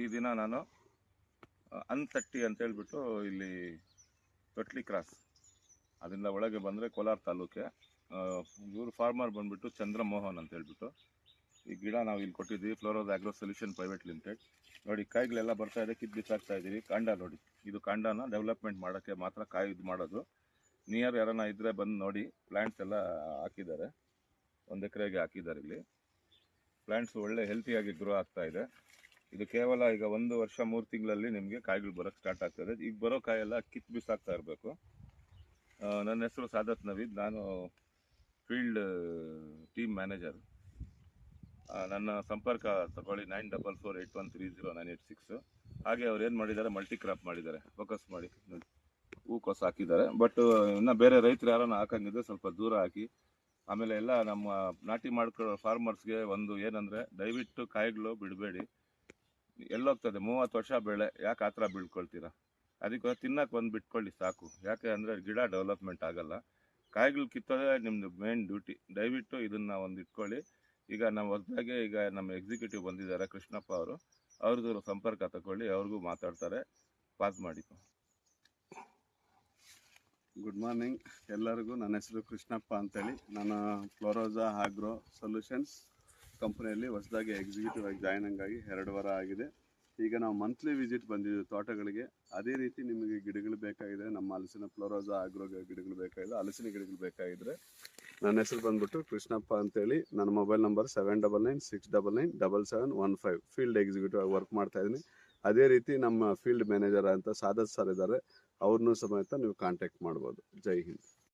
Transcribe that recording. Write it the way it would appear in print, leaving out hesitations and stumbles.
ಈ ದಿನ ನಾನು ಅಂತಟ್ಟಿ ಅಂತ ಹೇಳ್ಬಿಟ್ಟು ಇಲ್ಲಿ ತೊಟ್ಲಿ ಕ್ರಾಸ್ ಅದರಿಂದ ಒಳಗೆ ಬಂದರೆ ಕೋಲಾರ ತಾಲೂಕೆ. ಇವರು ಫಾರ್ಮರ್ ಬಂದ್ಬಿಟ್ಟು ಚಂದ್ರಮೋಹನ್ ಅಂತ ಹೇಳ್ಬಿಟ್ಟು ಈ ಗಿಡ ನಾವು ಇಲ್ಲಿ ಕೊಟ್ಟಿದ್ದೀವಿ. ಫ್ಲೋರೋಸ್ ಆಗ್ರೋ ಸೊಲ್ಯೂಷನ್ ಪ್ರೈವೇಟ್ ಲಿಮಿಟೆಡ್. ನೋಡಿ ಕಾಯಿಗಳೆಲ್ಲ ಬರ್ತಾ ಇದೆ, ಕಿತ್ತು ಬಿಸಾಕ್ತಾ ಇದ್ದೀವಿ. ಕಾಂಡ ನೋಡಿ, ಇದು ಕಾಂಡನ ಡೆವಲಪ್ಮೆಂಟ್ ಮಾಡೋಕ್ಕೆ ಮಾತ್ರ ಕಾಯಿ ಇದು ಮಾಡೋದು. ನಿಯರ್ ಯಾರನ್ನ ಇದ್ದರೆ ಬಂದು ನೋಡಿ. ಪ್ಲ್ಯಾಂಟ್ಸ್ ಎಲ್ಲ ಹಾಕಿದ್ದಾರೆ, 1 ಎಕರೆಗೆ ಹಾಕಿದ್ದಾರೆ. ಇಲ್ಲಿ ಪ್ಲ್ಯಾಂಟ್ಸ್ ಒಳ್ಳೆ ಹೆಲ್ತಿಯಾಗಿ ಗ್ರೋ ಆಗ್ತಾ ಇದೆ. ಇದು ಕೇವಲ ಈಗ 1 ವರ್ಷ 3 ತಿಂಗಳಲ್ಲಿ ನಿಮಗೆ ಕಾಯಿಗಳು ಬರೋಕ್ಕೆ ಸ್ಟಾರ್ಟ್ ಆಗ್ತದೆ. ಈಗ ಬರೋ ಕಾಯೆಲ್ಲ ಕಿತ್ತು ಬಿಸಾಕ್ತಾ ಇರಬೇಕು. ನನ್ನ ಹೆಸರು ಸಾದತ್ ನವೀದ್, ನಾನು ಫೀಲ್ಡ್ ಟೀಮ್ ಮ್ಯಾನೇಜರ್. ನನ್ನ ಸಂಪರ್ಕ ತಗೊಳ್ಳಿ 9448130986. ಹಾಗೆ ಅವ್ರು ಏನು ಮಾಡಿದ್ದಾರೆ, ಮಲ್ಟಿ ಕ್ರಾಪ್ ಮಾಡಿದ್ದಾರೆ, ಫೋಕಸ್ ಮಾಡಿ ಹೂಕೋಸು ಹಾಕಿದ್ದಾರೆ. ಬಟ್ ಇನ್ನು ಬೇರೆ ರೈತರು ಯಾರನ್ನ ಹಾಕಂಗಿದ್ರೆ ಸ್ವಲ್ಪ ದೂರ ಹಾಕಿ. ಆಮೇಲೆ ಎಲ್ಲ ನಮ್ಮ ನಾಟಿ ಮಾಡ್ಕೊಳ್ಳೋ ಫಾರ್ಮರ್ಸ್ಗೆ ಒಂದು ಏನಂದರೆ, ದಯವಿಟ್ಟು ಕಾಯಿಗಳು ಬಿಡಬೇಡಿ. ಎಲ್ಲೋಗ್ತದೆ 30 ವರ್ಷ ಬೆಳೆ, ಯಾಕೆ ಆ ಥರ ಬೀಳ್ಕೊಳ್ತೀರಾ? ಅದಕ್ಕೆ ತಿನ್ನಕ್ಕೆ ಒಂದು ಬಿಟ್ಕೊಳ್ಳಿ ಸಾಕು. ಯಾಕೆ ಅಂದರೆ ಗಿಡ ಡೆವಲಪ್ಮೆಂಟ್ ಆಗಲ್ಲ. ಕಾಯಿಗಳು ಕಿತ್ತೋದೇ ನಿಮ್ಮದು ಮೇನ್ ಡ್ಯೂಟಿ. ದಯವಿಟ್ಟು ಇದನ್ನು ಒಂದು ಇಟ್ಕೊಳ್ಳಿ. ಈಗ ನಾವು ಹೊಸದಾಗೆ ಈಗ ನಮ್ಮ ಎಕ್ಸಿಕ್ಯೂಟಿವ್ ಬಂದಿದ್ದಾರೆ, ಕೃಷ್ಣಪ್ಪ ಅವರು. ಅವ್ರದ್ದು ಸಂಪರ್ಕ ತಗೊಳ್ಳಿ, ಅವ್ರಿಗೂ ಮಾತಾಡ್ತಾರೆ. ಪಾಸ್ ಮಾಡಿ. ಗುಡ್ ಮಾರ್ನಿಂಗ್ ಎಲ್ಲರಿಗೂ. ನನ್ನ ಹೆಸರು ಕೃಷ್ಣಪ್ಪ ಅಂತೇಳಿ. ನಾನು ಫ್ಲೋರೋಸ್ ಆಗ್ರೋ ಸೊಲ್ಯೂಷನ್ಸ್ ಕಂಪ್ನಿಯಲ್ಲಿ ಹೊಸದಾಗಿ ಎಕ್ಸಿಕ್ಯೂಟಿವ್ ಆಗಿ ಜಾಯ್ನಿಂಗ್ ಆಗಿ 2 ವಾರ ಆಗಿದೆ. ಈಗ ನಾವು ಮಂತ್ಲಿ ವಿಸಿಟ್ ಬಂದಿದ್ದೀವಿ ತೋಟಗಳಿಗೆ. ಅದೇ ರೀತಿ ನಿಮಗೆ ಗಿಡಗಳು ಬೇಕಾಗಿದೆ, ನಮ್ಮ ಹಲಸಿನ ಫ್ಲೋರೋಸ್ ಆಗ್ರೋ ಗಿಡಗಳು ಬೇಕಾಗಿದೆ, ಹಲಸಿನ ಗಿಡಗಳು ಬೇಕಾಗಿದ್ದರೆ ನನ್ನ ಹೆಸರು ಬಂದ್ಬಿಟ್ಟು ಕೃಷ್ಣಪ್ಪ ಅಂತೇಳಿ. ನನ್ನ ಮೊಬೈಲ್ ನಂಬರ್ 7996997715. ಫೀಲ್ಡ್ ಎಕ್ಸಿಕ್ಯೂಟಿವ್ ಆಗಿ ವರ್ಕ್ ಮಾಡ್ತಾಯಿದ್ದೀನಿ. ಅದೇ ರೀತಿ ನಮ್ಮ ಫೀಲ್ಡ್ ಮ್ಯಾನೇಜರ್ ಅಂತ ಸಾದತ್ ಸರ್ ಇದ್ದಾರೆ, ಅವ್ರನ್ನೂ ಸಮೇತ ನೀವು ಕಾಂಟ್ಯಾಕ್ಟ್ ಮಾಡ್ಬೋದು. ಜೈ ಹಿಂದ್.